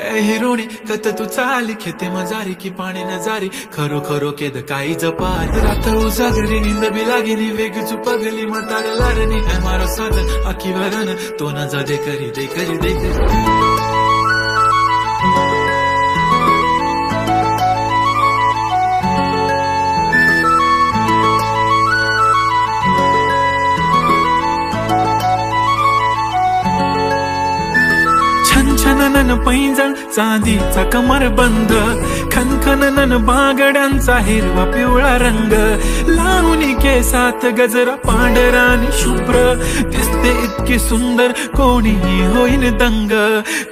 हिरोणी कत तू चाली खेते मजारी की पाणी नजारी खरो खरो केद काही जपारी रात उजागरी निंद बी लागेली वेग चुपगली म्हातार लारणी मारो साधन आखी वरण तो न जा दे करी दे करी दे करी छनछनन पैंजण चांदीचा कमर बंद खनखनन बागड्यांचा हिरवा पिवळा रंग लावणी केसात गजरा पांढरा आणि शुभ्र दिसते इतकी सुंदर कोणीही होईन दंग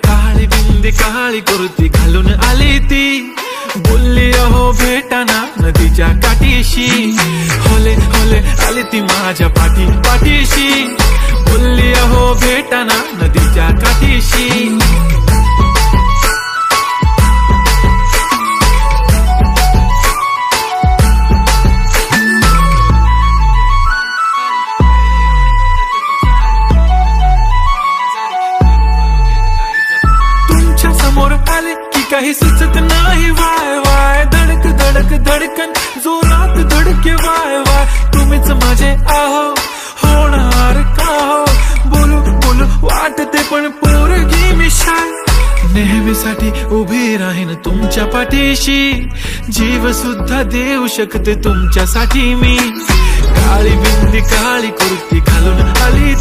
काळी बिंदी काळी कुर्ती घालून आली ती बोलली अहो भेटाना नदीच्या काठीशी होले होले आली ती माझ्या पाठीशी बोलली अहो भेटाना नदीच्या काठीशी तुमच्या समोर आले की काही सुचत नाही वाय वाय धडक धडक धडकन जोरात धडके वाय वाय तुम्हीच माझे आहो होणार का हो बोलू बोलू वाटते पण पोरगी मी शाय नेहमीसाठी उभी राहीन तुमच्या पाठीशी जीव सुद्धा देऊ शकते तुमच्यासाठी मी काळी बिंदी काळी कुर्ती घालून आली